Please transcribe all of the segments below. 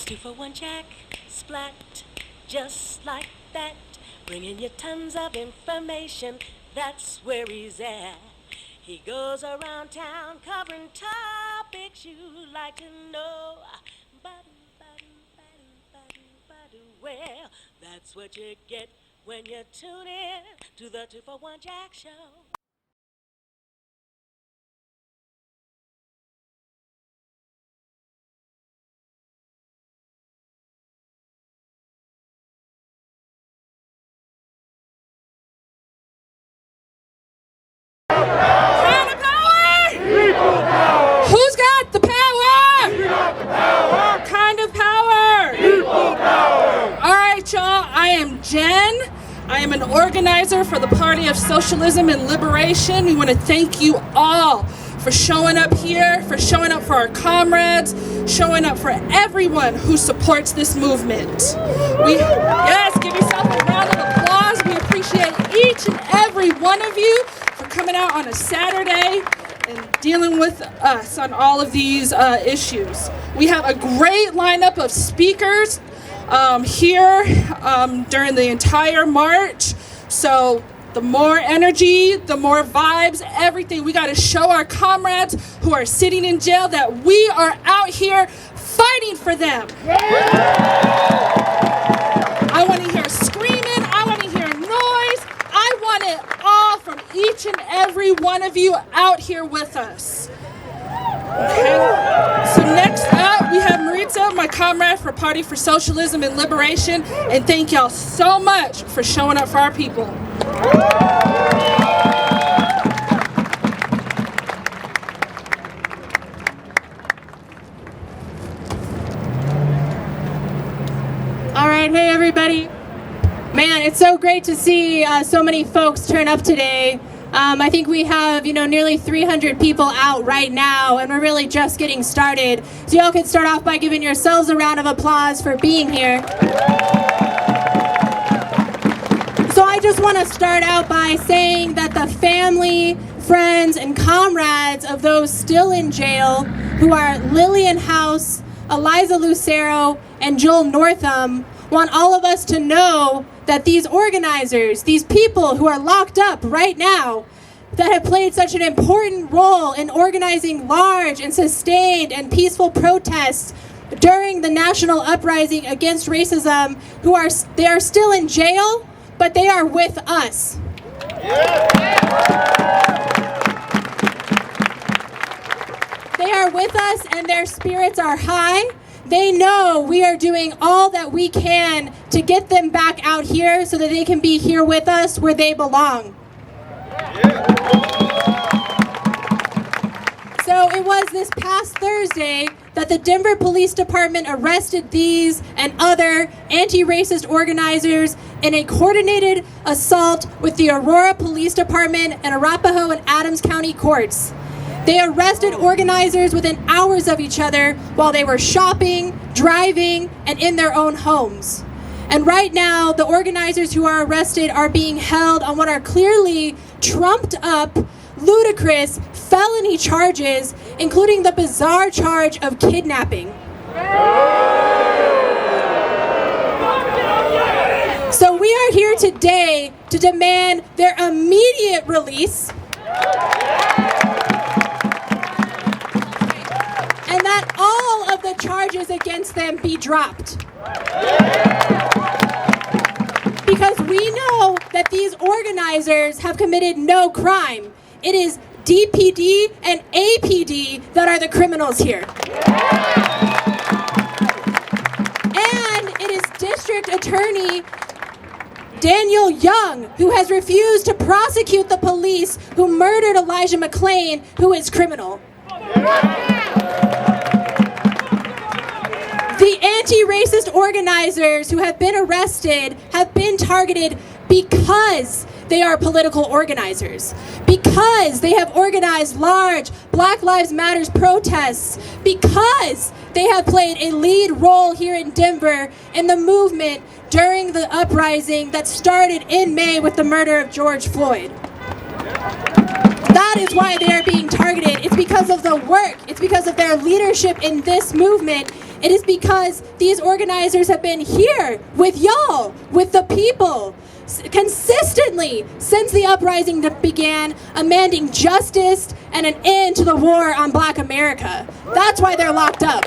It's 2-for-1 Jack, splat, just like that. Bringing you tons of information, that's where he's at. He goes around town covering topics you'd like to know. Well, that's what you get when you tune in to the 2-for-1 Jack Show. Who's got the power? We got the power. What kind of power? People power. All right, y'all. I am Jen. I am an organizer for the Party of Socialism and Liberation. We want to thank you all for showing up here, for showing up for our comrades, showing up for everyone who supports this movement. Yes, give yourself a round of applause. We appreciate each and every one of you for coming out on a Saturday and dealing with us on all of these issues. We have a great lineup of speakers here during the entire march. So the more energy, the more vibes, everything. We got to show our comrades who are sitting in jail that we are out here fighting for them. I want to hear screaming. I want to hear noise. I want it all from each and every one of you out here with us. Okay. So next up, we have Maritza, my comrade for Party for Socialism and Liberation. And thank y'all so much for showing up for our people. All right, hey everybody. Man, it's so great to see so many folks turn up today. I think we have, nearly 300 people out right now, and we're really just getting started. So y'all can start off by giving yourselves a round of applause for being here. So I just want to start out by saying that the family, friends, and comrades of those still in jail, who are Lillian House, Eliza Lucero, and Joel Northam, want all of us to know that these organizers, these people who are locked up right now, that have played such an important role in organizing large and sustained and peaceful protests during the national uprising against racism, they are still in jail, but they are with us. They are with us and their spirits are high. They know we are doing all that we can to get them back out here so that they can be here with us where they belong. So it was this past Thursday that the Denver Police Department arrested these and other anti-racist organizers in a coordinated assault with the Aurora Police Department and Arapahoe and Adams County courts. They arrested organizers within hours of each other while they were shopping, driving, and in their own homes. And right now, the organizers who are arrested are being held on what are clearly trumped up, ludicrous felony charges, including the bizarre charge of kidnapping. So we are here today to demand their immediate release, and that all of the charges against them be dropped. Because we know that these organizers have committed no crime. It is DPD and APD that are the criminals here. And it is District Attorney Daniel Young who has refused to prosecute the police who murdered Elijah McClain, who is criminal. The anti-racist organizers who have been arrested have been targeted because they are political organizers, because they have organized large Black Lives Matter protests, because they have played a lead role here in Denver in the movement during the uprising that started in May with the murder of George Floyd. That is why they are being targeted. It's because of the work. It's because of their leadership in this movement. It is because these organizers have been here with y'all, with the people, consistently since the uprising that began, demanding justice and an end to the war on Black America. That's why they're locked up.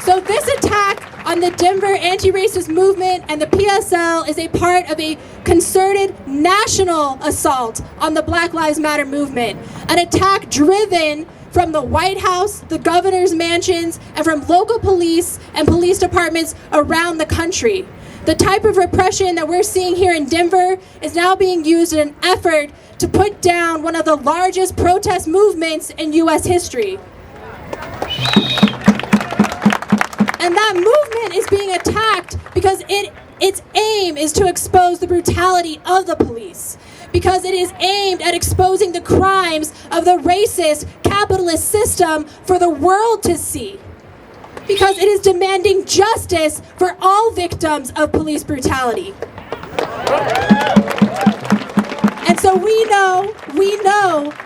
So this attack on the Denver anti-racist movement and the PSL is a part of a concerted national assault on the Black Lives Matter movement, an attack driven from the White House, the governor's mansions, and from local police and police departments around the country. The type of repression that we're seeing here in Denver is now being used in an effort to put down one of the largest protest movements in U.S. history. And that movement is being attacked because its aim is to expose the brutality of the police, because it is aimed at exposing the crimes of the racist capitalist system for the world to see, because it is demanding justice for all victims of police brutality. And so we know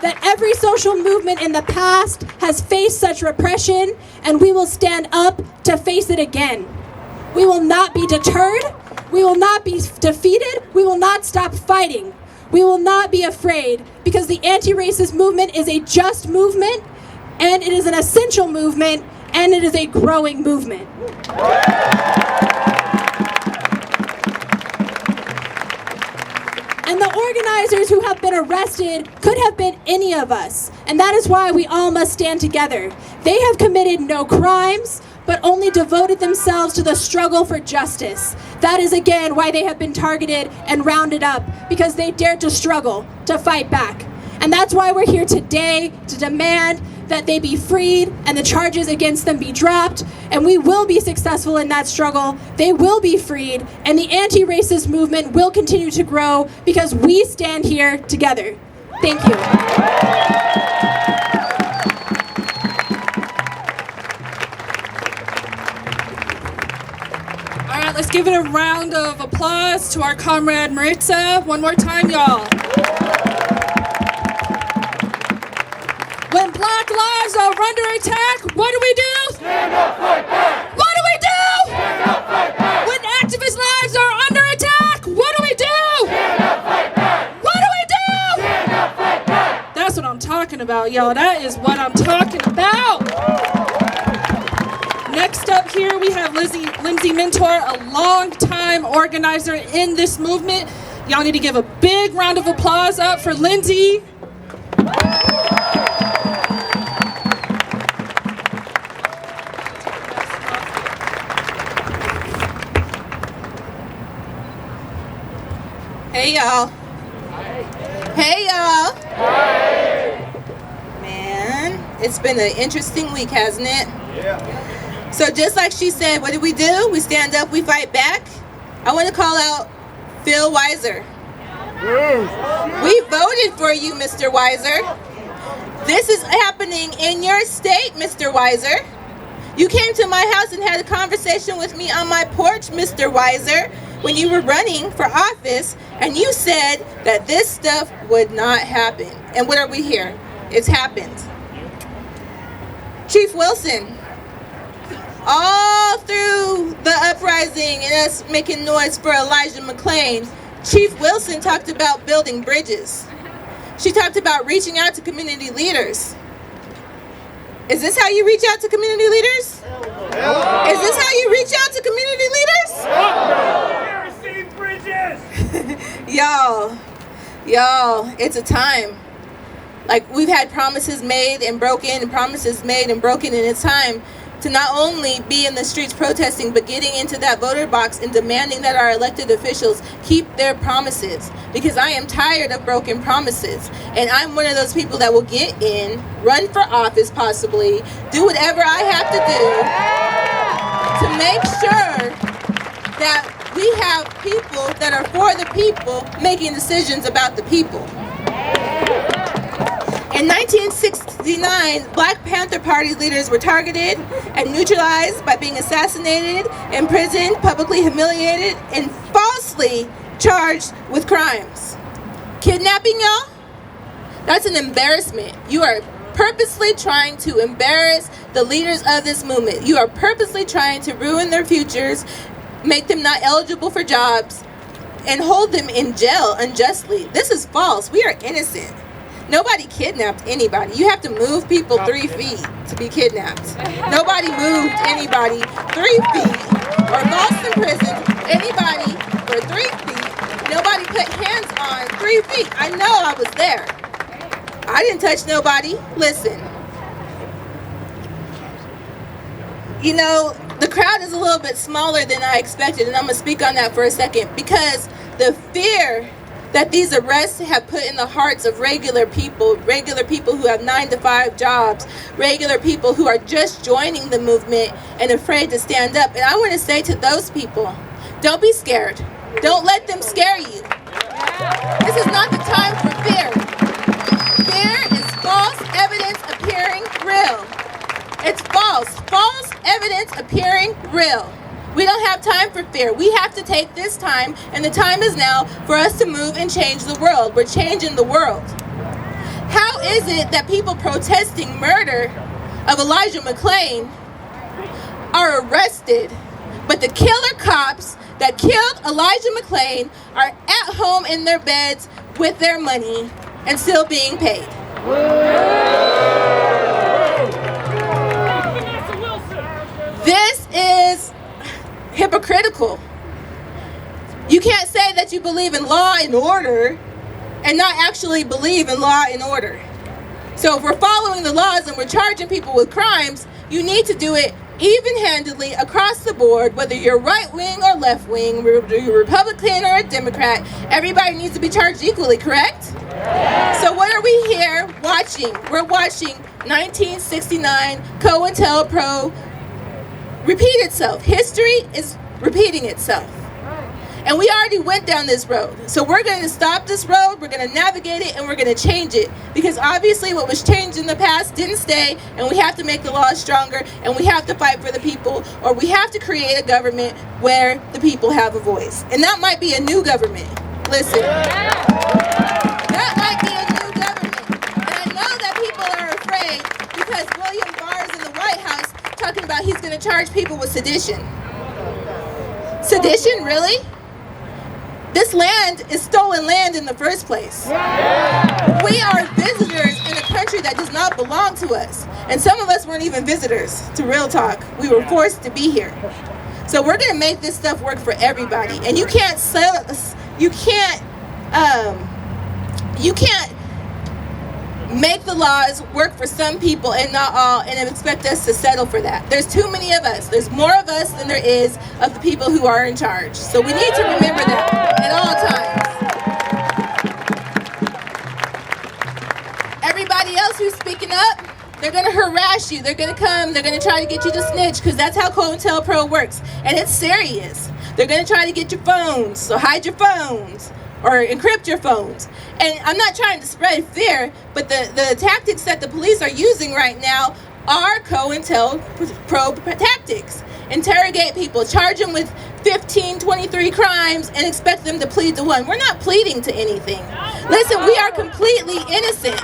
that every social movement in the past has faced such repression, and we will stand up to face it again. We will not be deterred. We will not be defeated. We will not stop fighting. We will not be afraid, because the anti-racist movement is a just movement, and it is an essential movement, and it is a growing movement. And the organizers who have been arrested could have been any of us, and that is why we all must stand together. They have committed no crimes, but only devoted themselves to the struggle for justice. That is again why they have been targeted and rounded up, because they dared to struggle, to fight back. And that's why we're here today, to demand that they be freed and the charges against them be dropped, and we will be successful in that struggle. They will be freed, and the anti-racist movement will continue to grow because we stand here together. Thank you. All right, let's give it a round of applause to our comrade Maritza. One more time, y'all. When Black lives are under attack, what do we do? Stand up, fight back! What do we do? Stand up, fight back! When activist lives are under attack, what do we do? Stand up, fight back! What do we do? Stand up, fight back! That's what I'm talking about, y'all. That is what I'm talking about. Next up here, we have Lindsay Mentor, a longtime organizer in this movement. Y'all need to give a big round of applause up for Lindsay. Hey y'all. Hey y'all. Man, it's been an interesting week, hasn't it? Yeah. So just like she said, what do? We stand up, we fight back. I want to call out Phil Weiser. We voted for you, Mr. Weiser. This is happening in your state, Mr. Weiser. You came to my house and had a conversation with me on my porch, Mr. Weiser, when you were running for office, and you said that this stuff would not happen. And what are we here? It's happened. Chief Wilson, all through the uprising and us making noise for Elijah McClain, Chief Wilson talked about building bridges. She talked about reaching out to community leaders. Is this how you reach out to community leaders? Is this how you reach out to community leaders? Y'all, it's a time. Like, we've had promises made and broken, and promises made and broken, and it's time to not only be in the streets protesting, but getting into that voter box and demanding that our elected officials keep their promises. Because I am tired of broken promises. And I'm one of those people that will get in, run for office possibly, do whatever I have to do to make sure that we have people that are for the people making decisions about the people. In 1969, Black Panther Party leaders were targeted and neutralized by being assassinated, imprisoned, publicly humiliated, and falsely charged with crimes. Kidnapping, y'all? That's an embarrassment. You are purposely trying to embarrass the leaders of this movement. You are purposely trying to ruin their futures, make them not eligible for jobs, and hold them in jail unjustly. This is false. We are innocent. Nobody kidnapped anybody. You have to move people 3 feet to be kidnapped. Nobody moved anybody 3 feet or false imprisoned anybody for 3 feet. Nobody put hands on 3 feet. I know I was there. I didn't touch nobody. Listen. You know, the crowd is a little bit smaller than I expected, and I'm going to speak on that for a second, because the fear that these arrests have put in the hearts of regular people who have 9-to-5 jobs, regular people who are just joining the movement and afraid to stand up. And I want to say to those people, don't be scared. Don't let them scare you. This is not the time for fear. Fear is false evidence appearing real. It's false. False evidence appearing real. We don't have time for fear. We have to take this time, and the time is now for us to move and change the world. We're changing the world. How is it that people protesting murder of Elijah McClain are arrested, but the killer cops that killed Elijah McClain are at home in their beds with their money and still being paid? This is hypocritical. You can't say that you believe in law and order and not actually believe in law and order. So if we're following the laws and we're charging people with crimes, you need to do it even-handedly across the board, whether you're right-wing or left-wing, whether you're a Republican or a Democrat. Everybody needs to be charged equally, correct? Yeah. So what are we here watching? We're watching 1969 COINTELPRO repeat itself. History is repeating itself. And we already went down this road. So we're going to stop this road, we're going to navigate it, and we're going to change it. Because obviously what was changed in the past didn't stay, and we have to make the laws stronger, and we have to fight for the people, or we have to create a government where the people have a voice. And that might be a new government. Listen. That might be a new government. And I know that people are afraid because William Barr is in the White House talking about he's going to charge people with sedition. Sedition, really? This land is stolen land in the first place. We are visitors in a country that does not belong to us. And some of us weren't even visitors, to real talk. We were forced to be here. So we're going to make this stuff work for everybody. And you can't make the laws work for some people and not all, and expect us to settle for that. There's too many of us. There's more of us than there is of the people who are in charge. So we need to remember that at all times. Everybody else who's speaking up, they're going to harass you. They're going to come. They're going to try to get you to snitch, because that's how COINTELPRO works. And it's serious. They're going to try to get your phones, so hide your phones or encrypt your phones. And I'm not trying to spread fear, but the tactics that the police are using right now are COINTELPRO tactics. Interrogate people, charge them with 15, 23 crimes, and expect them to plead to one. We're not pleading to anything. Listen, we are completely innocent.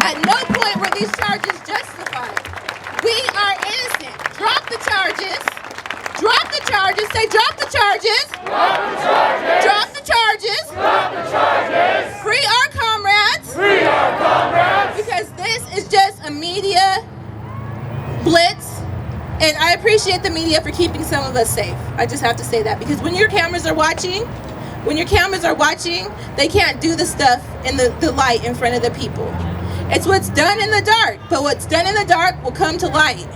At no point were these charges justified. We are innocent. Drop the charges. Drop the charges. Say, drop the charges. Drop the charges. Drop the charges. Drop the charges. Free our comrades. Free our comrades. Because this is just a media blitz. And I appreciate the media for keeping some of us safe. I just have to say that. Because when your cameras are watching, they can't do the stuff in the light in front of the people. It's what's done in the dark. But what's done in the dark will come to light.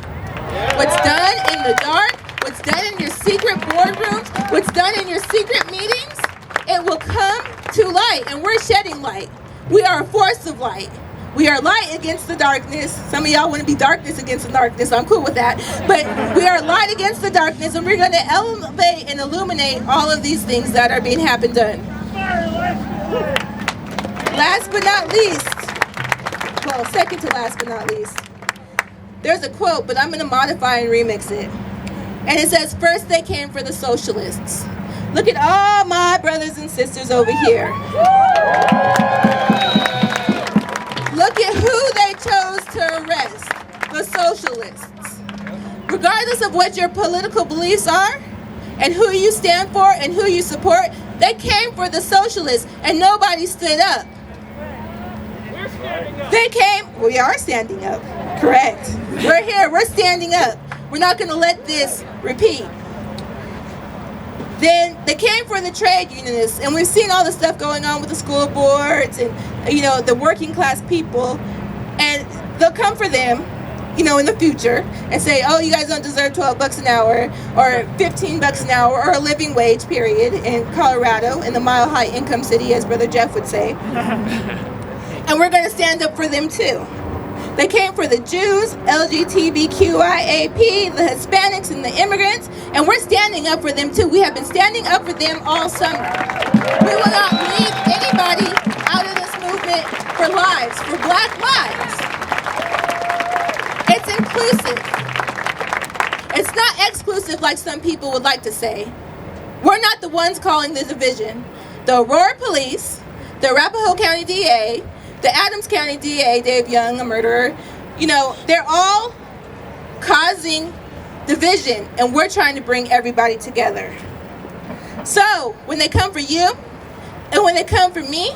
What's done in the dark, what's done in your secret boardrooms, what's done in your secret meetings, it will come to light. And we're shedding light. We are a force of light. We are light against the darkness. Some of y'all want to be darkness against the darkness. I'm cool with that. But we are light against the darkness, and we're going to elevate and illuminate all of these things that are being done. Last but not least, well, second to last but not least, there's a quote, but I'm going to modify and remix it. And it says, first they came for the socialists. Look at all my brothers and sisters over here. Look at who they what your political beliefs are and who you stand for and who you support. They came for the socialists and nobody stood up. We're standing up. They came, we are standing up, correct. We're here, we're standing up. We're not gonna let this repeat. Then they came for the trade unionists, and we've seen all the stuff going on with the school boards and, you know, the working class people, and they'll come for them, you know, in the future and say, oh, you guys don't deserve 12 bucks an hour or 15 bucks an hour or a living wage, period, in Colorado, in the mile high income city, as Brother Jeff would say. And we're going to stand up for them too. They came for the Jews, LGBTQIAP, the Hispanics, and the immigrants, and we're standing up for them too. We have been standing up for them all summer. We will not leave anybody out of this movement for lives, for black lives. It's inclusive. It's not exclusive like some people would like to say. We're not the ones calling the division. The Aurora Police, the Arapahoe County DA, the Adams County DA, Dave Young, a murderer, you know, they're all causing division, and we're trying to bring everybody together. So, when they come for you, and when they come for me,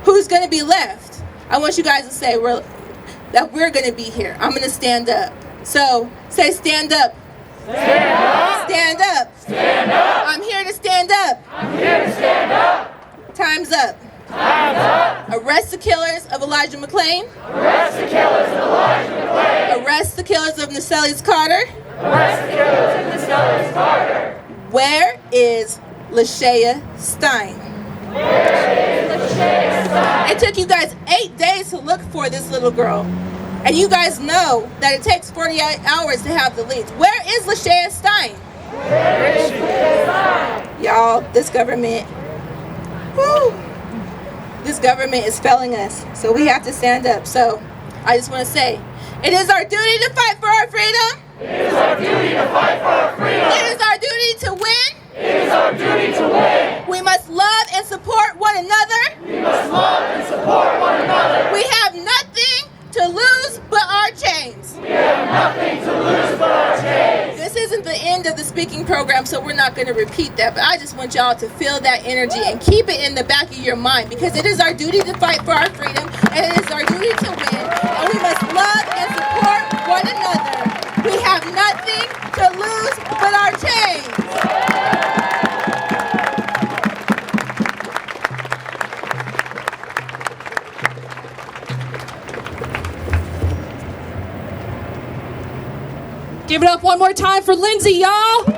who's going to be left? I want you guys to say that we're going to be here. I'm going to stand up. So, say stand up. Stand up. Stand up. Stand up. I'm here to stand up. I'm here to stand up. Time's up. Time's up. Arrest the killers of Elijah McClain. Arrest the killers of Elijah McClain. Arrest the killers of Nacelis Carter. Arrest the killers of Nacelis Carter. Where is Lashaya Stein? Where is Lashaya Stein? It took you guys 8 days to look for this little girl. And you guys know that it takes 48 hours to have the leads. Where is Lashaya Stein? Where is Lashaya Stein? Y'all, this government, whoo, this government is failing us. So we have to stand up. So I just want to say, it is our duty to fight for our freedom. It is our duty to fight for our freedom. It is our duty to win. It is our duty to win. We must love and support one another. We must love and support one another. We have nothing to lose but our chains. We have nothing to lose but our chains. This isn't the end of the speaking program, so we're not going to repeat that, but I just want y'all to feel that energy and keep it in the back of your mind, because it is our duty to fight for our freedom, and it is our duty to win, and we must love and support one another. We have nothing to lose but our chains. Give it up one more time for Lindsay, y'all. Louder!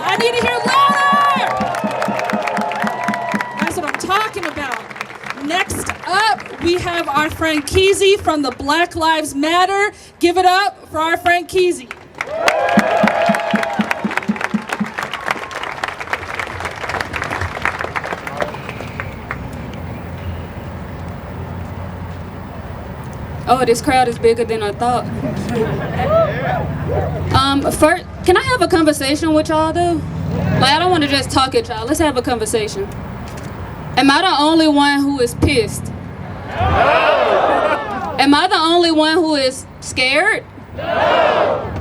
I need to hear louder! That's what I'm talking about. Next up, we have our friend Keezy from the Black Lives Matter. Give it up for our friend Keezy. Oh, this crowd is bigger than I thought. First, can I have a conversation with y'all, though? Like, I don't want to just talk at y'all. Let's have a conversation. Am I the only one who is pissed? No. Am I the only one who is scared? No.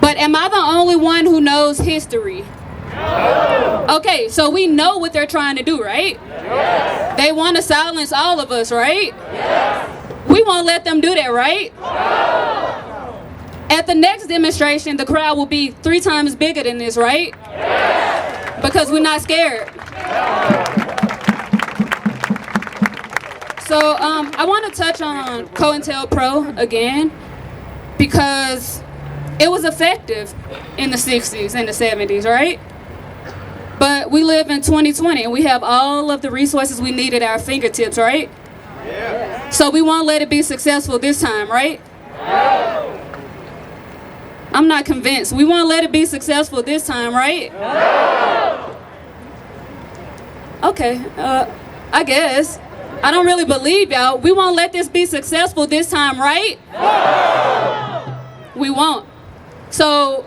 But am I the only one who knows history? No. Okay, so we know what they're trying to do, right? Yes. They want to silence all of us, right? Yes. We won't let them do that, right? No. At the next demonstration, the crowd will be 3 times bigger than this, right? Yes. Because we're not scared. No. So I want to touch on COINTELPRO again, because it was effective in the 60s and the 70s, right? But we live in 2020 and we have all of the resources we need at our fingertips, right? Yeah. So we won't let it be successful this time, right? No. I'm not convinced. We won't let it be successful this time, right? No. Okay, I guess. I don't really believe y'all. We won't let this be successful this time, right? No. We won't. So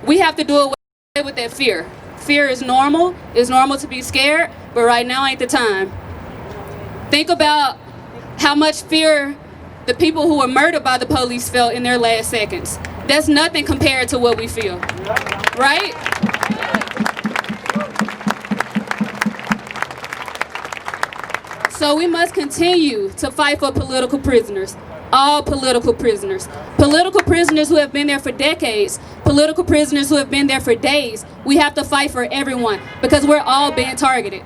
we have to do away with that fear. Fear is normal. It's normal to be scared, but right now ain't the time. Think about how much fear the people who were murdered by the police felt in their last seconds. that's nothing compared to what we feel, right? So we must continue to fight for political prisoners, all political prisoners who have been there for decades, political prisoners who have been there for days. We have to fight for everyone because we're all being targeted.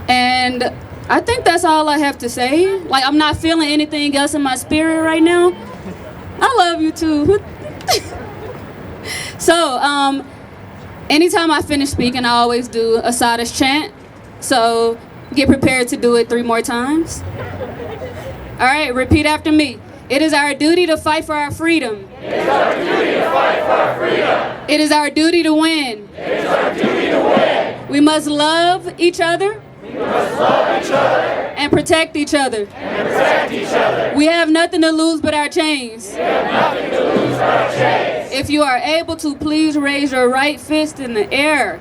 And I think that's all I have to say. Like, I'm not feeling anything else in my spirit right now. I love you too. So, anytime I finish speaking, I always do a Sada's chant. So, get prepared to do it 3 more times. All right, repeat after me. It is our duty to fight for our freedom. It is our duty to fight for our freedom. It is our duty to win. It is our duty to win. We must love each other. We must love each other. And protect each other. And protect each other. We have nothing to lose but our chains. We have nothing to lose but our chains. If you are able to, please raise your right fist in the air.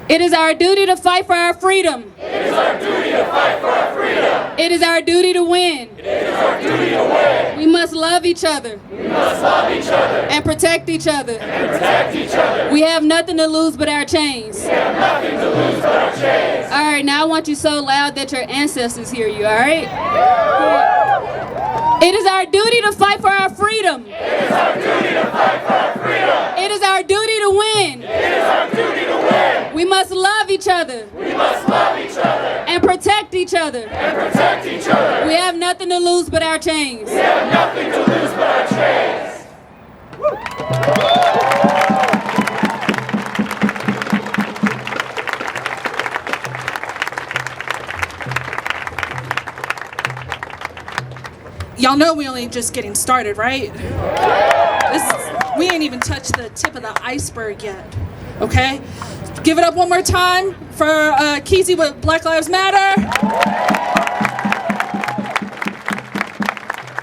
It is our duty to fight for our freedom. It is our duty to fight for our freedom. It is our duty to win. It is our duty to win. We must love each other. We must love each other. And protect each other. And protect each other. We have nothing to lose but our chains. We have nothing to lose but our chains. All right, now I want you so loud that your ancestors hear you, all right? It is our duty to fight for our freedom. It is our duty to fight for our freedom. It is our duty to win. It is our duty to win. We must love each other. We must love each other. And protect each other. And protect each other. We have nothing to lose but our chains. We have nothing to lose but our chains. Y'all know we only just getting started, right? We ain't even touched the tip of the iceberg yet, okay? Give it up one more time for Kesey with Black Lives Matter.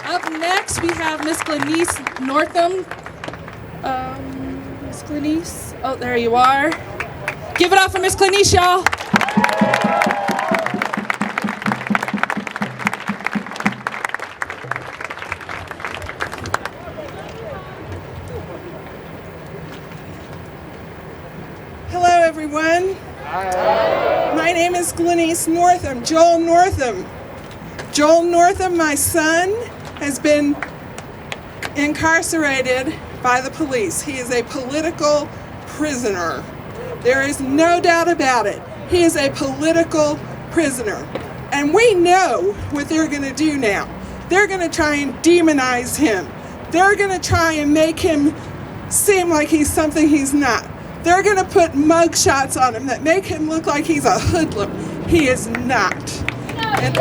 Up next, we have Miss Glenice Northam. Miss Glenice, oh, there you are. Give it up for Miss Glenice, y'all. Hello, everyone. Hi. My name is Glenice Northam, Joel Northam. Joel Northam, my son, has been incarcerated by the police. He is a political prisoner. There is no doubt about it. He is a political prisoner. And we know what they're going to do now. They're going to try and demonize him. They're going to try and make him seem like he's something he's not. They're going to put mug shots on him that make him look like he's a hoodlum. He is not. And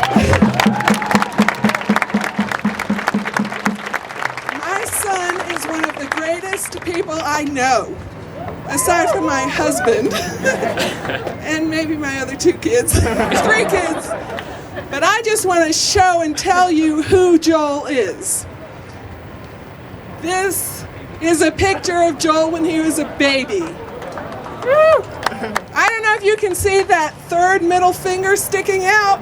my son is one of the greatest people I know, aside from my husband and maybe my other 2 kids, 3 kids. But I just want to show and tell you who Joel is. This is a picture of Joel when he was a baby. I don't know if you can see that 3rd middle finger sticking out.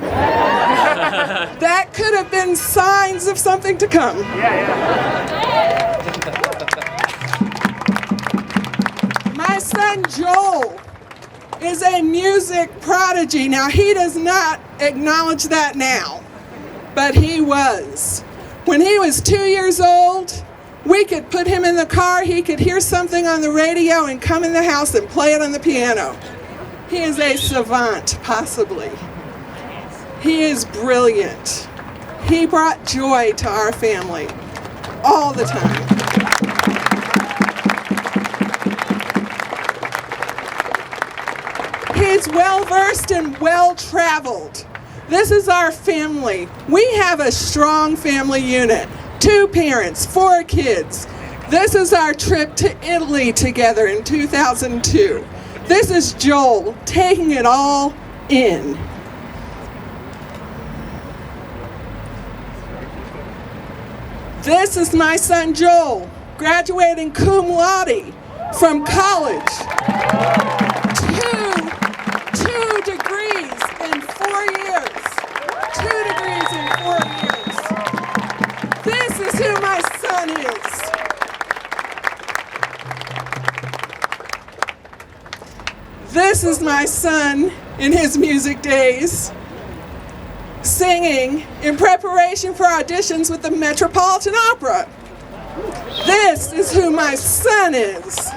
That could have been signs of something to come. My son Joel is a music prodigy. Now, he does not acknowledge that now, but he was. When he was 2 years old, we could put him in the car, he could hear something on the radio and come in the house and play it on the piano. He is a savant, possibly. He is brilliant. He brought joy to our family all the time. He's well-versed and well-traveled. This is our family. We have a strong family unit. 2 parents, 4 kids. This is our trip to Italy together in 2002. This is Joel taking it all in. This is my son Joel, graduating cum laude from college. 2 This is my son in his music days, singing in preparation for auditions with the Metropolitan Opera. This is who my son is.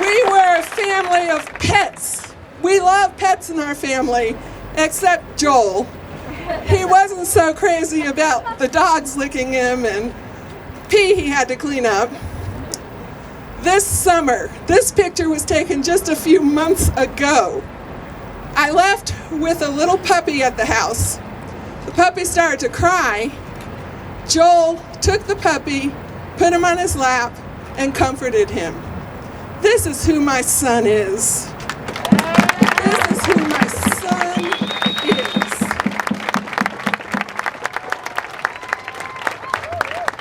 We were a family of pets. We love pets in our family, except Joel. He wasn't so crazy about the dogs licking him and pee he had to clean up. This summer, this picture was taken just a few months ago. I left with a little puppy at the house. The puppy started to cry. Joel took the puppy, put him on his lap, and comforted him. This is who my son is. This is who my son is.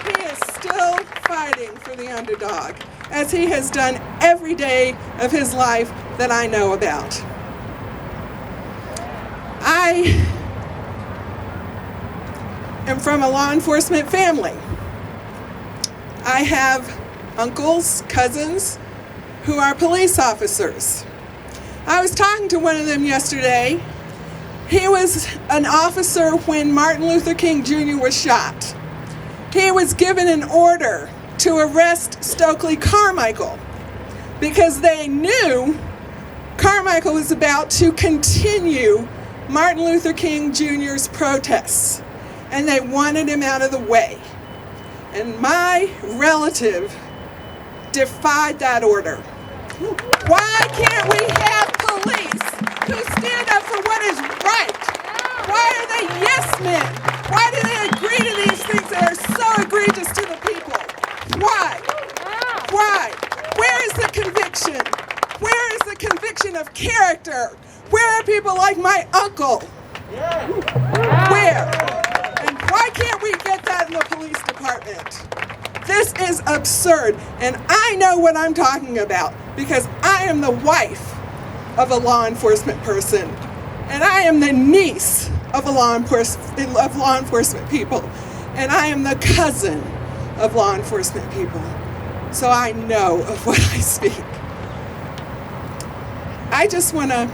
He is still fighting for the underdog, as he has done every day of his life that I know about. I am from a law enforcement family. I have uncles, cousins, who are police officers. I was talking to one of them yesterday. He was an officer when Martin Luther King Jr. was shot. He was given an order to arrest Stokely Carmichael because they knew Carmichael was about to continue Martin Luther King Jr.'s protests, and they wanted him out of the way. And my relative defied that order. Why can't we have police who stand up for what is right? Why are they yes men? Why do they agree to these things that are so egregious to the people? Why? Why? Where is the conviction? Where is the conviction of character? Where are people like my uncle? Where? And why can't we get that in the police department? This is absurd, and I know what I'm talking about because I am the wife of a law enforcement person, and I am the niece of law enforcement people, and I am the cousin of law enforcement people, so I know of what I speak. I just want to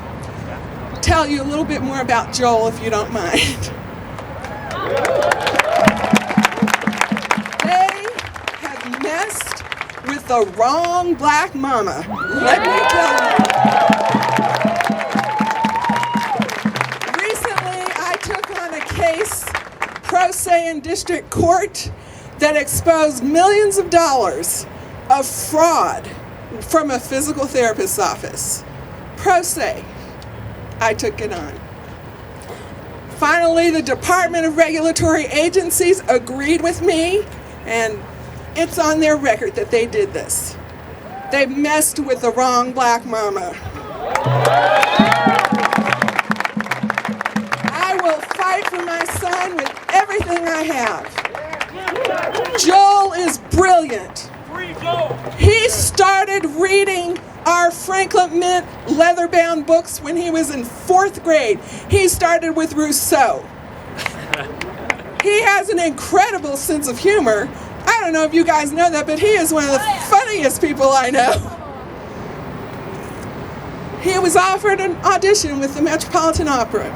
tell you a little bit more about Joel, if you don't mind. Messed with the wrong black mama. Let me tell you. Recently, I took on a case pro se in district court that exposed millions of dollars of fraud from a physical therapist's office. Pro se. I took it on. Finally, the Department of Regulatory Agencies agreed with me, and it's on their record that they did this. They messed with the wrong black mama. I will fight for my son with everything I have. Joel is brilliant. He started reading our Franklin Mint leather-bound books when he was in 4th grade. He started with Rousseau. He has an incredible sense of humor. I don't know if you guys know that, but he is one of the funniest people I know. He was offered an audition with the Metropolitan Opera.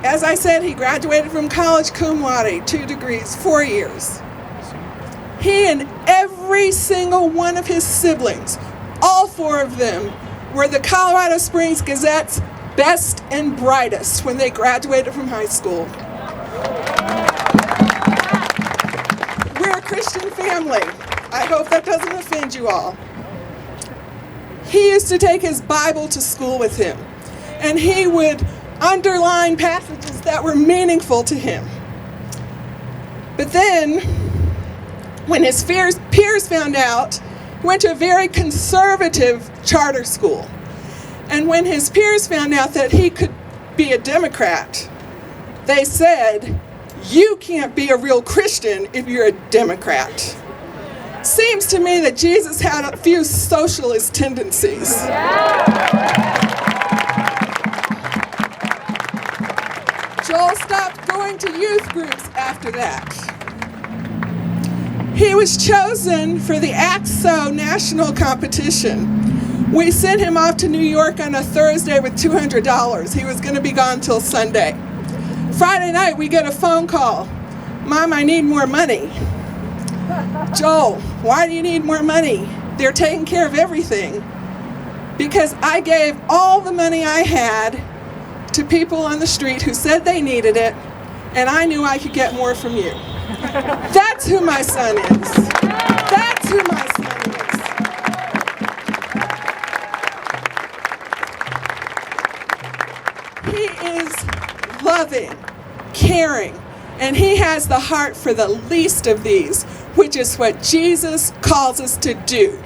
As I said, he graduated from college cum laude, 2 degrees, 4 years. He and every single one of his siblings, all 4 of them, were the Colorado Springs Gazette's best and brightest when they graduated from high school. We're a Christian family. I hope that doesn't offend you all. He used to take his Bible to school with him, and he would underline passages that were meaningful to him. But then, when his peers found out, he went to a very conservative charter school. And when his peers found out that he could be a Democrat, they said, "You can't be a real Christian if you're a Democrat." Seems to me that Jesus had a few socialist tendencies. Joel stopped going to youth groups after that. He was chosen for the AXO national competition. We sent him off to New York on a Thursday with $200. He was going to be gone till Sunday. Friday night, we get a phone call. Mom, I need more money. Joel, why do you need more money? They're taking care of everything. Because I gave all the money I had to people on the street who said they needed it, and I knew I could get more from you. That's who my son is. That's who my son is. He is loving, caring, and he has the heart for the least of these, which is what Jesus calls us to do.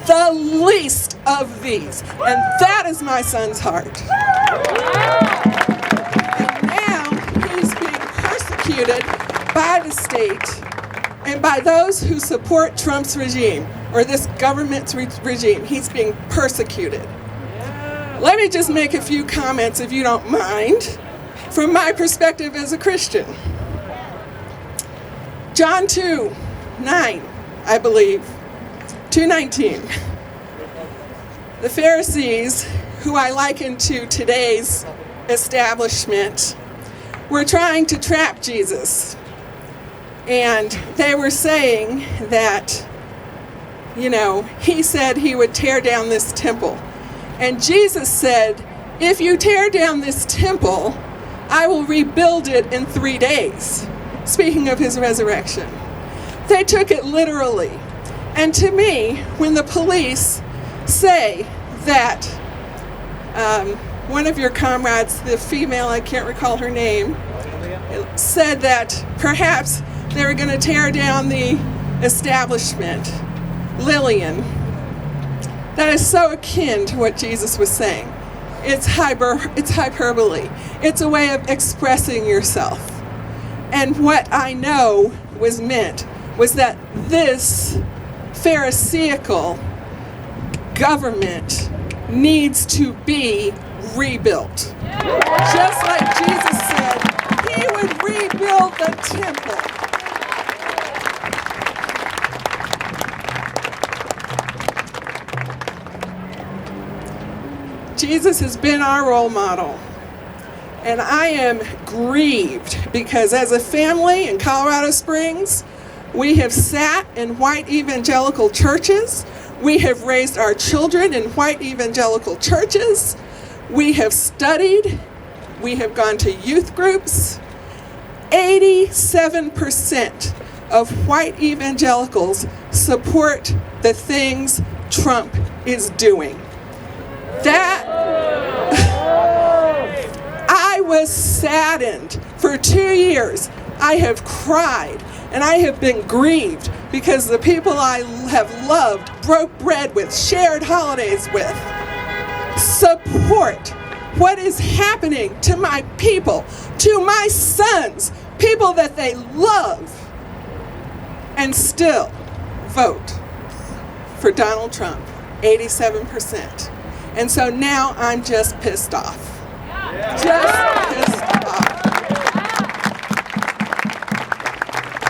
The least of these. And that is my son's heart. And now he's being persecuted by the state and by those who support Trump's regime, or this government's regime. He's being persecuted. Let me just make a few comments, if you don't mind, from my perspective as a Christian. John 2:9, I believe. 2:19. The Pharisees, who I liken to today's establishment, were trying to trap Jesus. And they were saying that, he said he would tear down this temple. And Jesus said, if you tear down this temple, I will rebuild it in 3 days. Speaking of his resurrection. They took it literally. And to me, when the police say that one of your comrades, the female, I can't recall her name, said that perhaps they were going to tear down the establishment, Lillian, that is so akin to what Jesus was saying. It's hyperbole. It's a way of expressing yourself. And what I know was meant was that this Pharisaical government needs to be rebuilt. Just like Jesus said, he would rebuild the temple. Jesus has been our role model. And I am grieved because as a family in Colorado Springs, we have sat in white evangelical churches. We have raised our children in white evangelical churches. We have studied. We have gone to youth groups. 87% of white evangelicals support the things Trump is doing. That I was saddened. For 2 years, I have cried and I have been grieved because the people I have loved, broke bread with, shared holidays with, support what is happening to my people, to my sons, people that they love, and still vote for Donald Trump, 87%. And so now I'm just pissed off. Just pissed off.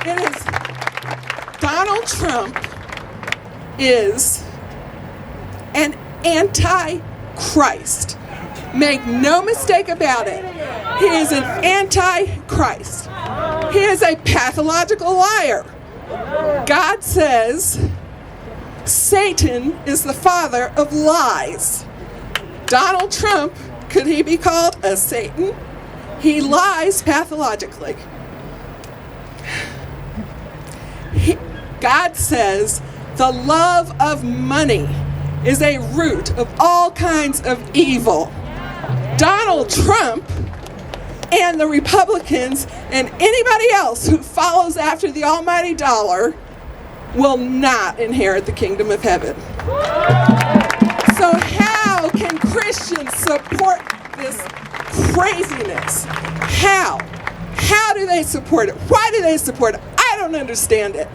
It is, Donald Trump is an anti-Christ. Make no mistake about it. He is an anti-Christ. He is a pathological liar. God says Satan is the father of lies. Donald Trump, could he be called a Satan? He lies pathologically. God says the love of money is a root of all kinds of evil. Donald Trump and the Republicans and anybody else who follows after the almighty dollar will not inherit the kingdom of heaven. So how can Christians support this craziness? How? How do they support it? Why do they support it? I don't understand it.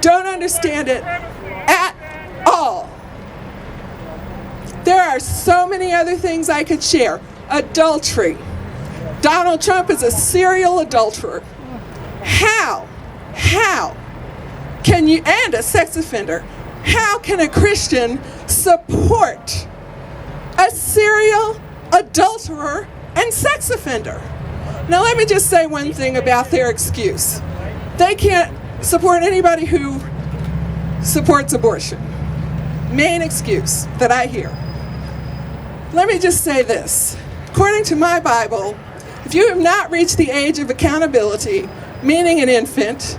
Don't understand it at all. There are so many other things I could share. Adultery. Donald Trump is a serial adulterer. How? and a sex offender. How can a Christian support a serial adulterer and sex offender? Now let me just say one thing about their excuse. They can't support anybody who supports abortion. Main excuse that I hear. Let me just say this. According to my Bible, if you have not reached the age of accountability, meaning an infant,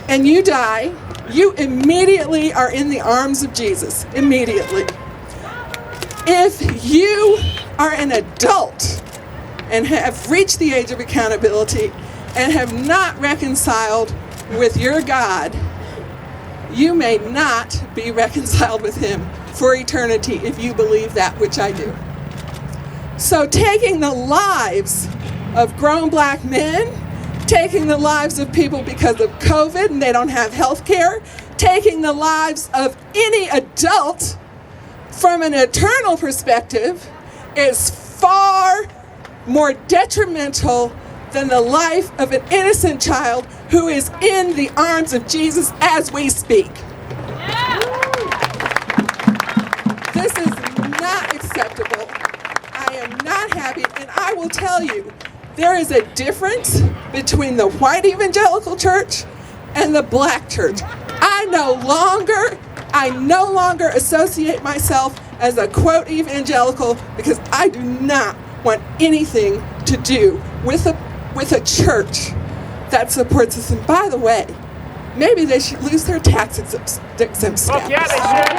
and you die, you immediately are in the arms of Jesus. Immediately. If you are an adult and have reached the age of accountability and have not reconciled with your God, you may not be reconciled with him for eternity if you believe that, which I do. So taking the lives of grown black men, taking the lives of people because of COVID and they don't have health care, taking the lives of any adult from an eternal perspective is far more detrimental than the life of an innocent child who is in the arms of Jesus as we speak. This is not acceptable. I am not happy, and I will tell you, there is a difference between the white evangelical church and the black church. I no longer associate myself as a quote evangelical because I do not want anything to do with a church that supports us. And by the way, maybe they should lose their tax exempt status. Oh, yeah, they should.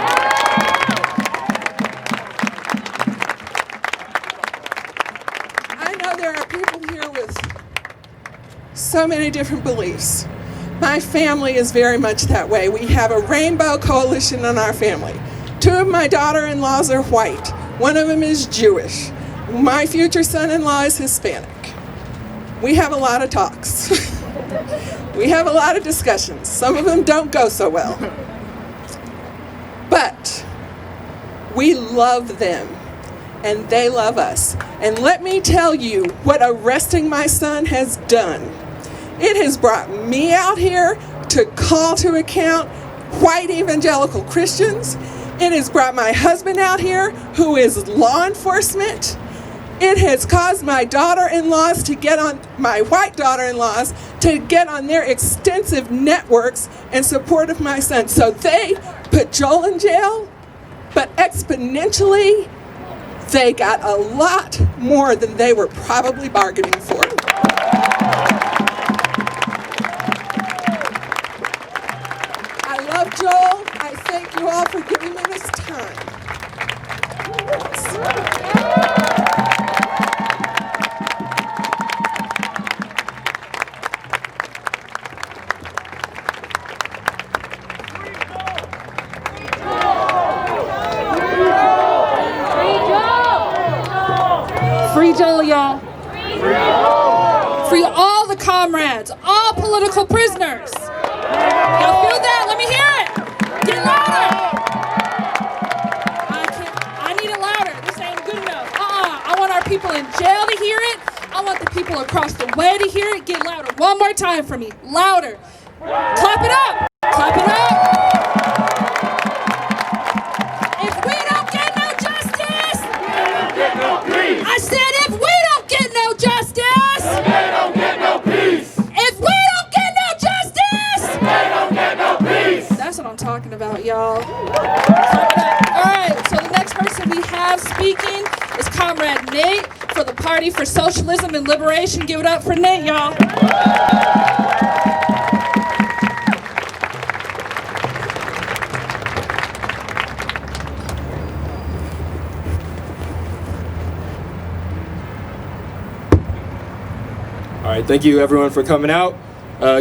I know there are people here with so many different beliefs. My family is very much that way. We have a rainbow coalition in our family. 2 of my daughter-in-laws are white. 1 of them is Jewish. My future son-in-law is Hispanic. We have a lot of talks. We have a lot of discussions. Some of them don't go so well. But we love them, and they love us. And let me tell you what arresting my son has done. It has brought me out here to call to account white evangelical Christians. It has brought my husband out here, who is law enforcement. It has caused my daughter-in-laws to get on, my white daughter-in-laws, to get on their extensive networks in support of my son. So they put Joel in jail, but exponentially, they got a lot more than they were probably bargaining for. I love Joel. I thank you all for giving me this time. Free Joel, y'all. Free all the comrades, all political prisoners. Y'all feel that? Let me hear it. Get louder. I need it louder. This ain't good enough. I want our people in jail to hear it. I want the people across the way to hear it. Get louder. One more time for me. Louder. Clap it up. Clap it up. If we don't get no justice, I said if we don't get no justice, They don't get no peace. if we don't get no justice, They don't get no peace. that's what I'm talking about, y'all. All right, so the next person we have speaking is Comrade Nate for the Party for Socialism and Liberation. Give it up for Nate, y'all. All right, thank you everyone for coming out.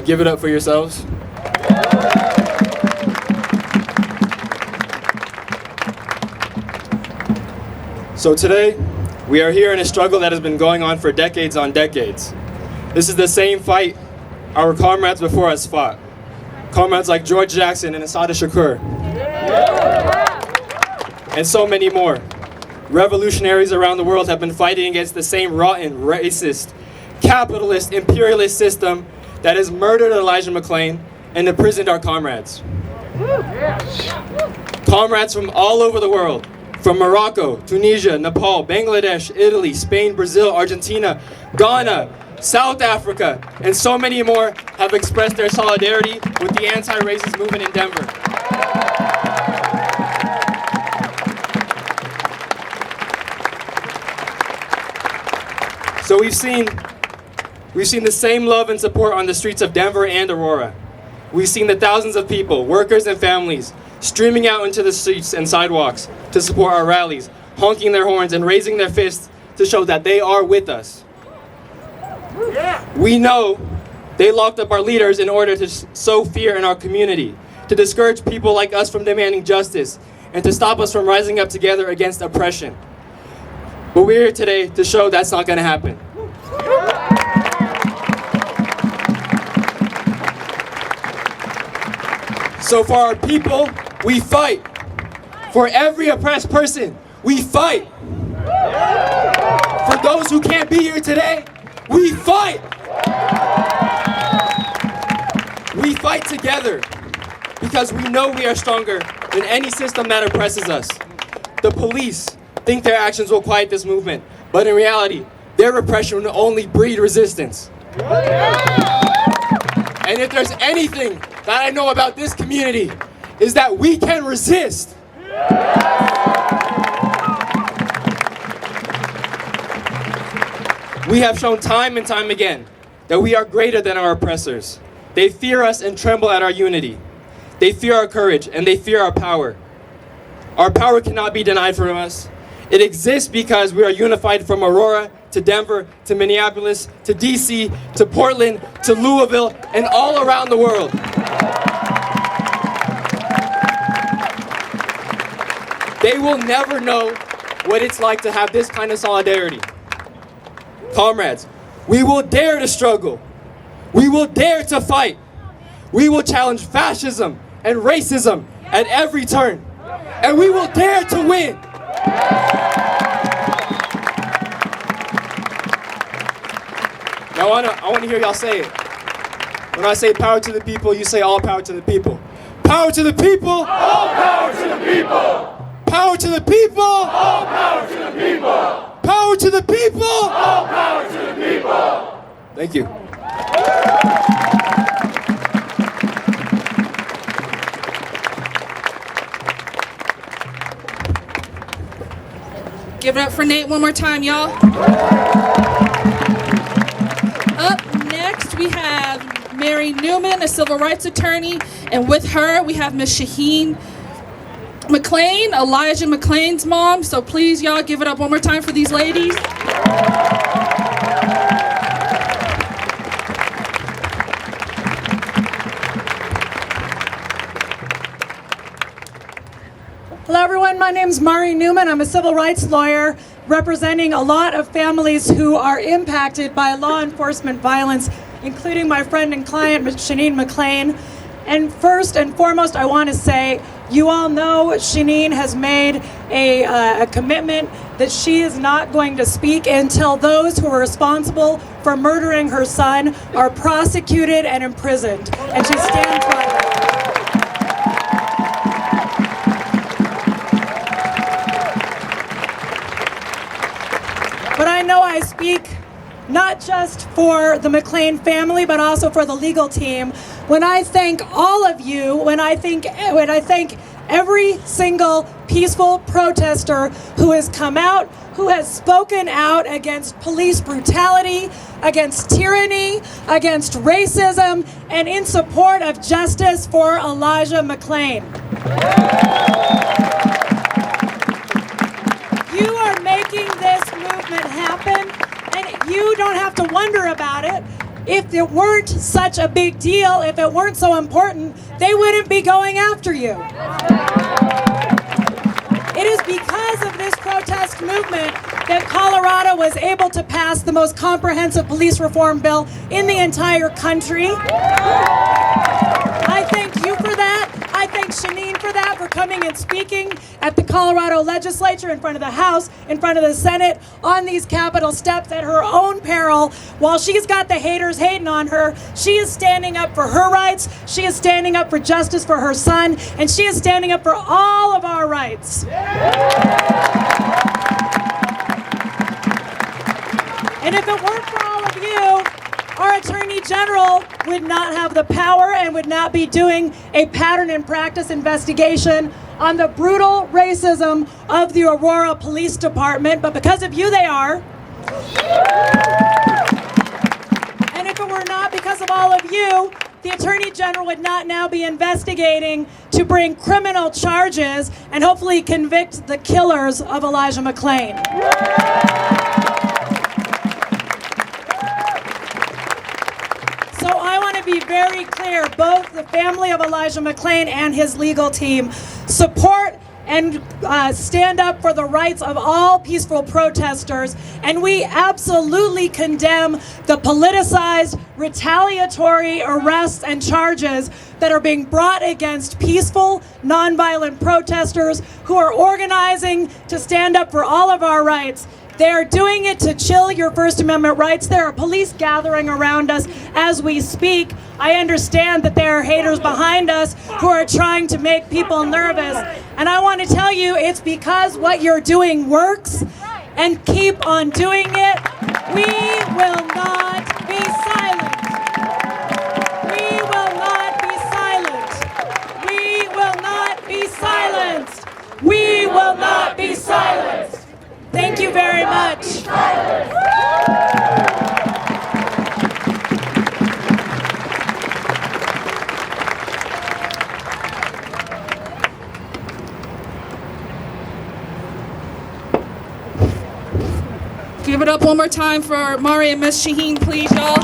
Give it up for yourselves. So today, we are here in a struggle that has been going on for decades on decades. This is the same fight our comrades before us fought. Comrades like George Jackson and Assata Shakur. And so many more. Revolutionaries around the world have been fighting against the same rotten, racist, capitalist, imperialist system that has murdered Elijah McClain, and imprisoned our comrades. Comrades from all over the world, from Morocco, Tunisia, Nepal, Bangladesh, Italy, Spain, Brazil, Argentina, Ghana, South Africa, and so many more have expressed their solidarity with the anti-racist movement in Denver. So we've seen the same love and support on the streets of Denver and Aurora. We've seen the thousands of people, workers and families, streaming out into the streets and sidewalks to support our rallies, honking their horns and raising their fists to show that they are with us. We know they locked up our leaders in order to sow fear in our community, to discourage people like us from demanding justice, and to stop us from rising up together against oppression. But we're here today to show that's not going to happen. So for our people, we fight. For every oppressed person, we fight. For those who can't be here today, we fight. We fight together because we know we are stronger than any system that oppresses us. The police think their actions will quiet this movement, but in reality, their repression will only breed resistance. And if there's anything that I know about this community, is that we can resist. We have shown time and time again that we are greater than our oppressors. They fear us and tremble at our unity. They fear our courage and they fear our power. Our power cannot be denied from us. It exists because we are unified from Aurora to Denver to Minneapolis to DC to Portland to Louisville and all around the world. They will never know what it's like to have this kind of solidarity. Comrades, we will dare to struggle. We will dare to fight. We will challenge fascism and racism at every turn. And we will dare to win. Now I want to hear y'all say it. When I say power to the people, you say all power to the people. Power to the people. All power to the people. Power to the people. All power to the people. Power to the people. All power to the people. Thank you. Give it up for Nate one more time, y'all. Up next, we have Mary Newman, a civil rights attorney, and with her, we have Ms. Shaheen McLean, Elijah McLean's mom. So please, y'all, give it up one more time for these ladies. Hello everyone, my name is Mari Newman. I'm a civil rights lawyer representing a lot of families who are impacted by law enforcement violence, including my friend and client, Ms. Shaheen McLean. And first and foremost, I want to say, you all know Shaheen has made a commitment that she is not going to speak until those who are responsible for murdering her son are prosecuted and imprisoned. And she stands by that. But I know I speak not just for the McLean family, but also for the legal team when I thank all of you, when I thank every single peaceful protester who has come out, who has spoken out against police brutality, against tyranny, against racism, and in support of justice for Elijah McLean. You are making this movement happen, and you don't have to wonder about it. If it weren't such a big deal, if it weren't so important, they wouldn't be going after you. It is because of this protest movement that Colorado was able to pass the most comprehensive police reform bill in the entire country. I thank you for that. I I thank Shaneen for that, for coming and speaking at the Colorado legislature, in front of the House, in front of the Senate, on these Capitol steps at her own peril. While she's got the haters hating on her, she is standing up for her rights, she is standing up for justice for her son, and she is standing up for all of our rights. And if it weren't for all of you, our Attorney General would not have the power and would not be doing a pattern and practice investigation on the brutal racism of the Aurora Police Department, but because of you, they are. And if it were not because of all of you, the Attorney General would not now be investigating to bring criminal charges and hopefully convict the killers of Elijah McClain. So I want to be very clear, both the family of Elijah McClain and his legal team support and stand up for the rights of all peaceful protesters, and we absolutely condemn the politicized, retaliatory arrests and charges that are being brought against peaceful, nonviolent protesters who are organizing to stand up for all of our rights. They are doing it to chill your First Amendment rights. There are police gathering around us as we speak. I understand that there are haters behind us who are trying to make people nervous. And I want to tell you, it's because what you're doing works, and keep on doing it. We will not be silent. We will not be silent. We will not be silenced. We will not be silenced. Thank you very much. Give it up one more time for Mari and Miss Shaheen, please, y'all.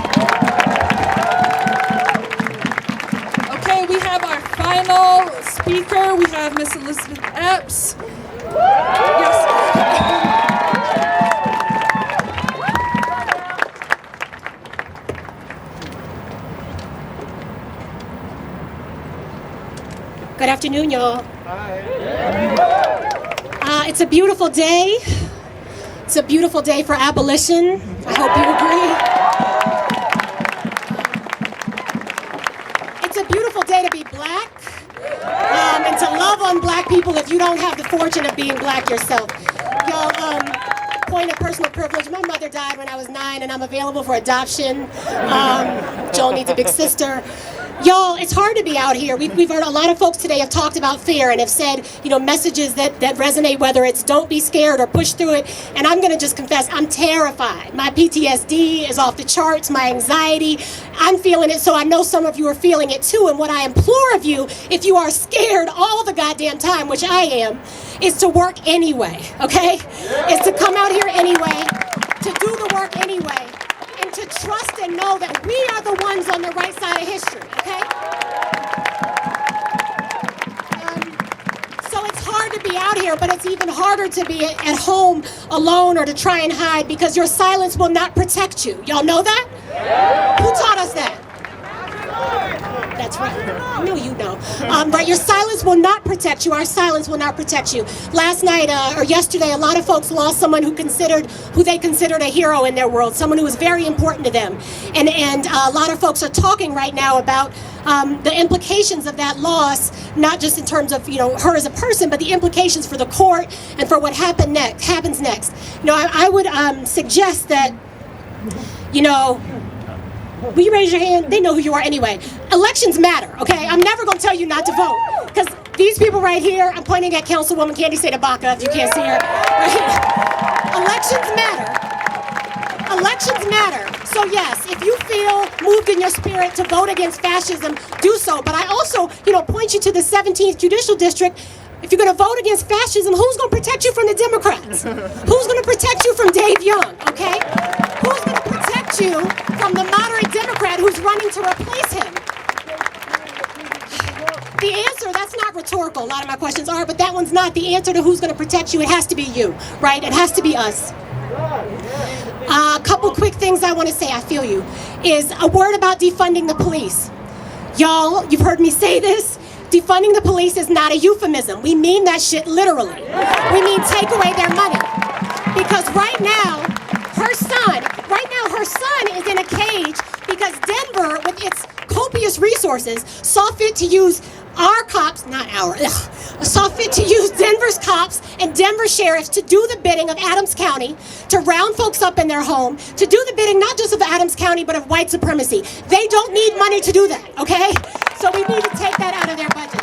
Okay, we have our final speaker. We have Miss Elizabeth Epps. Yes. Good afternoon, y'all. It's a beautiful day. It's a beautiful day for abolition. I hope you agree. It's a beautiful day to be black and to love on black people if you don't have the fortune of being black yourself. Y'all, point of personal privilege, my mother died when I was 9 and I'm available for adoption. Joel needs a big sister. Y'all, it's hard to be out here. We've heard a lot of folks today have talked about fear and have said, messages that resonate, whether it's don't be scared or push through it. And I'm going to just confess, I'm terrified. My PTSD is off the charts, my anxiety. I'm feeling it, so I know some of you are feeling it too. And what I implore of you, if you are scared all the goddamn time, which I am, is to work anyway, okay? Is to come out here anyway, to do the work anyway. And to trust and know that we are the ones on the right side of history, okay? So it's hard to be out here, but it's even harder to be at home alone or to try and hide because your silence will not protect you. Y'all know that? Who taught us that? That's right. I know you know. Right, your silence will not protect you. Our silence will not protect you. Last night or yesterday, a lot of folks lost someone who they considered a hero in their world, someone who was very important to them. And a lot of folks are talking right now about the implications of that loss, not just in terms of her as a person, but the implications for the court and for what happens next. I would suggest that will you raise your hand? They know who you are anyway. Elections matter, okay? I'm never going to tell you not to vote. Because these people right here, I'm pointing at Councilwoman Candy Tabaka, if you can't see her. Right? Elections matter. Elections matter. So yes, if you feel moved in your spirit to vote against fascism, do so. But I also, point you to the 17th Judicial District. If you're going to vote against fascism, who's going to protect you from the Democrats? Who's going to protect you from Dave Young, okay? Who's going to protect you from the moderate Democrat who's running to replace him? The answer, that's not rhetorical, a lot of my questions are, but that one's not. The answer to who's going to protect you, it has to be you, right? It has to be us. A couple quick things I want to say, I feel you, is a word about defunding the police. Y'all, you've heard me say this. Defunding the police is not a euphemism. We mean that shit literally. We mean take away their money. Because right now, her son is in a cage because Denver, with its copious resources, saw fit to use Denver's cops and Denver sheriffs to do the bidding of Adams County, to round folks up in their home, to do the bidding not just of Adams County, but of white supremacy. They don't need money to do that, okay? So we need to take that out of their budget.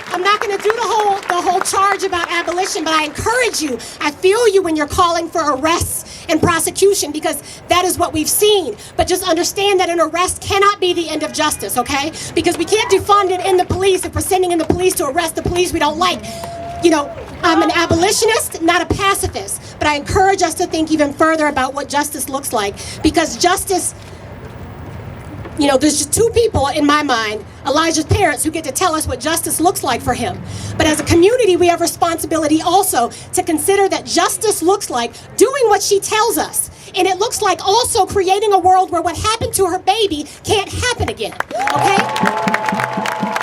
I'm not going to do the whole charge about abolition, but I encourage you. I feel you when you're calling for arrests and prosecution, because that is what we've seen. But just understand that an arrest cannot be the end of justice, okay? Because we can't defund it in the police if we're sending in the police to arrest the police we don't like. You know, I'm an abolitionist, not a pacifist, but I encourage us to think even further about what justice looks like, because justice, you know, there's just two people in my mind, Elijah's parents, who get to tell us what justice looks like for him. But as a community, we have responsibility also to consider that justice looks like doing what she tells us. And it looks like also creating a world where what happened to her baby can't happen again, okay?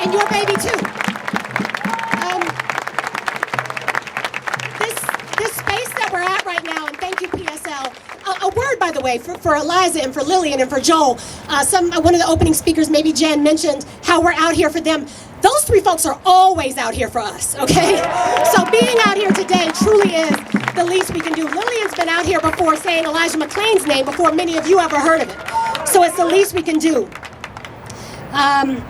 And your baby too. This space that we're at right now, and thank you, PSL. A word, by the way, for Eliza and for Lillian and for Joel. One of the opening speakers, maybe Jen, mentioned how we're out here for them. Those three folks are always out here for us, okay? So being out here today truly is the least we can do. Lillian's been out here before saying Elijah McClain's name before many of you ever heard of it. So it's the least we can do. I'm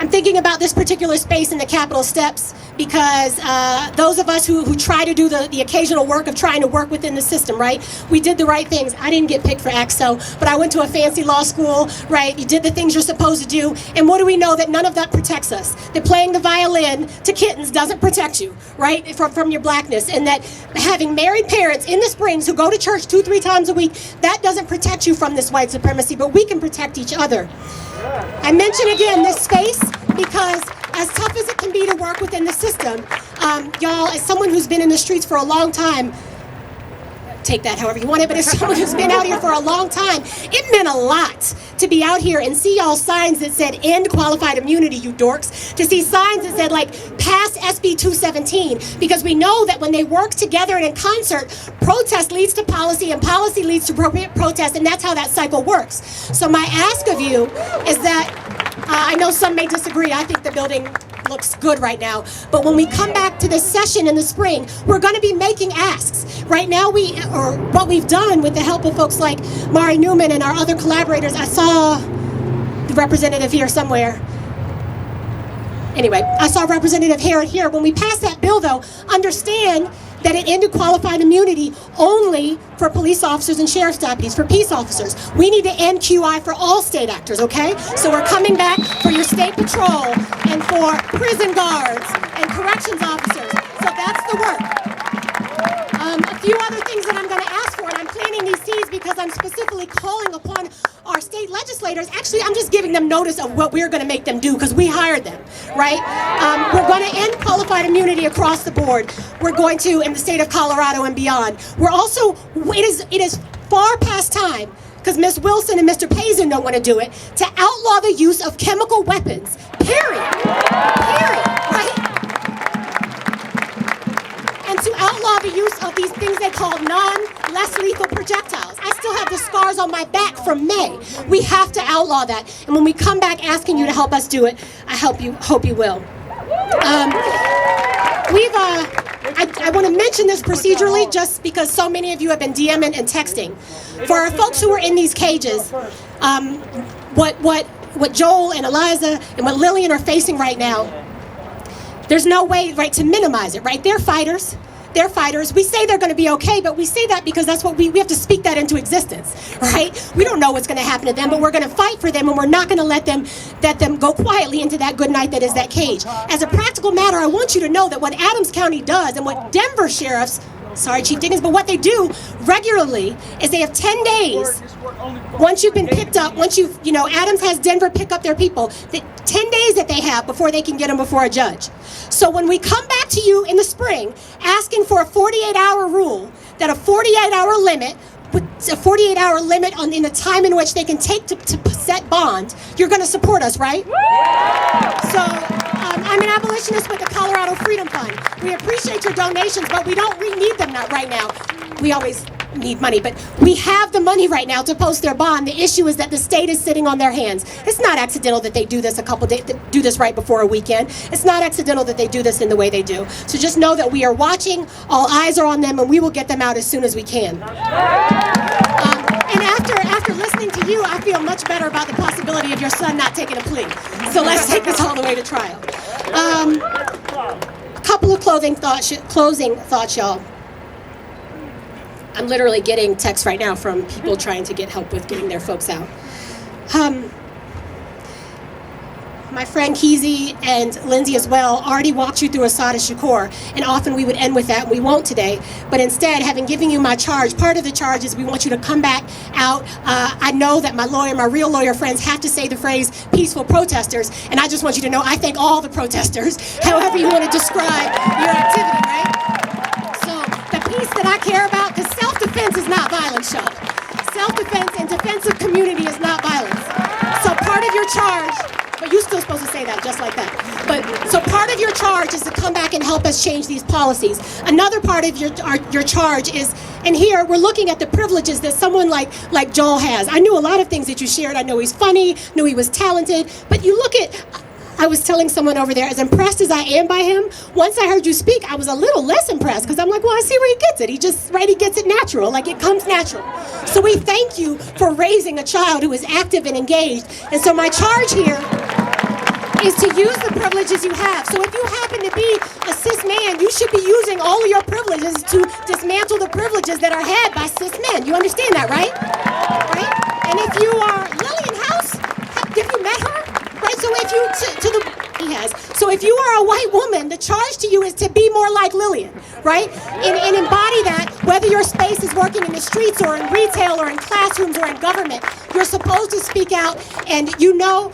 thinking about this particular space in the Capitol steps because those of us who try to do the occasional work of trying to work within the system, right? We did the right things. I didn't get picked for AXO, but I went to a fancy law school, right? You did the things you're supposed to do. And what do we know? That none of that protects us. That playing the violin to kittens doesn't protect you, right? From your blackness. And that having married parents in the Springs who go to church 2-3 times a week, that doesn't protect you from this white supremacy, but we can protect each other. I mention again this space because as tough as it can be to work within the system, y'all, as someone who's been in the streets for a long time, take that however you want it, but as someone who's been out here for a long time, it meant a lot to be out here and see y'all signs that said end qualified immunity, you dorks, to see signs that said like pass SB 217, because we know that when they work together and in concert, protest leads to policy and policy leads to appropriate protest, and that's how that cycle works. So my ask of you is that, I know some may disagree, I think the building looks good right now, but when we come back to this session in the spring, we're going to be making asks. Right now, what we've done with the help of folks like Mari Newman and our other collaborators, I saw the representative here somewhere. Anyway, I saw Representative Harrod here. When we pass that bill, though, understand that it ended qualified immunity only for police officers and sheriff's deputies, for peace officers. We need to end QI for all state actors, okay? So we're coming back for your state patrol and for prison guards and corrections officers. So that's the work. A few other things that I'm going to ask for, and I'm planting these seeds because I'm specifically calling upon our state legislators. Actually, I'm just giving them notice of what we're going to make them do because we hired them, right? We're going to end qualified immunity across the board. We're going to, in the state of Colorado and beyond. We're also, it is far past time, because Ms. Wilson and Mr. Pazin don't want to do it, to outlaw the use of chemical weapons, period, right? And to outlaw the use of these things they call less lethal projectiles. I still have the scars on my back from May. We have to outlaw that. And when we come back asking you to help us do it, I hope you will. I want to mention this procedurally just because so many of you have been DMing and texting. For our folks who are in these cages, what Joel and Eliza and what Lillian are facing right now, there's no way, right, to minimize it, right? They're fighters. They're fighters. We say they're going to be okay, but we say that because that's what we have to speak that into existence, right? We don't know what's going to happen to them, but we're going to fight for them, and we're not going to let them go quietly into that good night that is that cage. As a practical matter, I want you to know that what Adams County does and what Denver sheriffs, sorry, Chief Diggins, but what they do regularly is they have 10 days. Once you've been picked up, Adams has Denver pick up their people, the 10 days that they have before they can get them before a judge. So when we come back to you in the spring asking for a 48-hour rule, that a 48-hour limit with a 48-hour limit in the time in which they can take to set bond, you're going to support us, right? So I'm an abolitionist with the Colorado Freedom Fund. We appreciate your donations, but we need them not right now. We always need money, but we have the money right now to post their bond. The issue is that the state is sitting on their hands. It's not accidental that they do this do this right before a weekend. It's not accidental that they do this in the way they do. So just know that we are watching, all eyes are on them, and we will get them out as soon as we can. And after listening to you, I feel much better about the possibility of your son not taking a plea. So let's take this all the way to trial. A couple of closing thoughts, y'all. I'm literally getting texts right now from people trying to get help with getting their folks out. My friend Keezy and Lindsay as well already walked you through Assad Shakur, and often we would end with that, and we won't today. But instead, having given you my charge, part of the charge is we want you to come back out. I know that my real lawyer friends have to say the phrase peaceful protesters, and I just want you to know I thank all the protesters, however you want to describe your activity, right? So the piece that I care about, because self-defense is not violence, y'all. Self-defense and defense of community is not violence. So part of your charge, but you're still supposed to say that just like that. But so part of your charge is to come back and help us change these policies. Another part of your charge is, and here we're looking at the privileges that someone like Joel has. I knew a lot of things that you shared. I know he's funny, knew he was talented, but you look at, I was telling someone over there, as impressed as I am by him, once I heard you speak, I was a little less impressed, because I'm like, well, I see where he gets it. He gets it natural, like it comes natural. So we thank you for raising a child who is active and engaged. And so my charge here is to use the privileges you have. So if you happen to be a cis man, you should be using all of your privileges to dismantle the privileges that are had by cis men. You understand that, right? Right? And if you are Lillian House, have you met her? Right, so if you, he has. So if you are a white woman, the charge to you is to be more like Lillian, right? And embody that, whether your space is working in the streets or in retail or in classrooms or in government, you're supposed to speak out. And you know,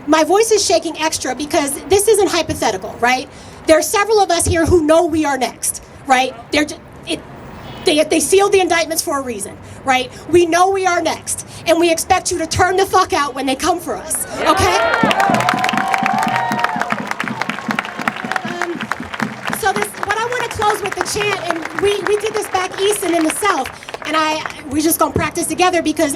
my voice is shaking extra because this isn't hypothetical, right? There are several of us here who know we are next, right? They sealed the indictments for a reason, right? We know we are next, and we expect you to turn the fuck out when they come for us, okay? So what I want to close with the chant, and we did this back east and in the south, and we're just gonna practice together because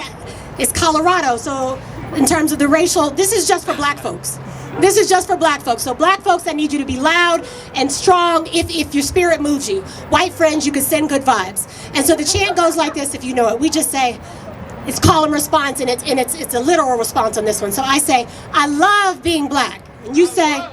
it's Colorado. So in terms of the racial, this is just for black folks. This is just for black folks. So black folks, I need you to be loud and strong if your spirit moves you. White friends, you can send good vibes. And so the chant goes like this, if you know it. We just say, it's call and response, and it's a literal response on this one. So I say, I love being black. And you say, I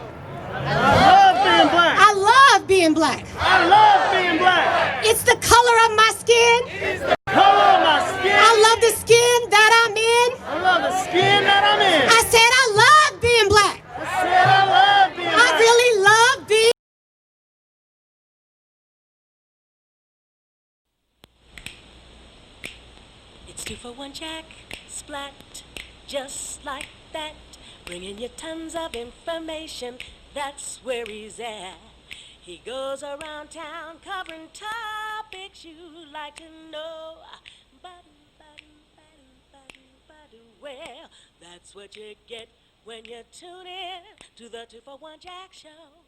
love being black. I love being black. I love being black. It's the color of my skin. It's the color of my skin. I love the skin that I'm in. I love the skin that I'm in. I said I love being black. I said I love being black. I really love being. It's 2 for 1 Jack, splat, just like that. Bringing you tons of information, that's where he's at. He goes around town covering topics you'd like to know. Well, that's what you get when you tune in to the 2 for 1 Jack Show.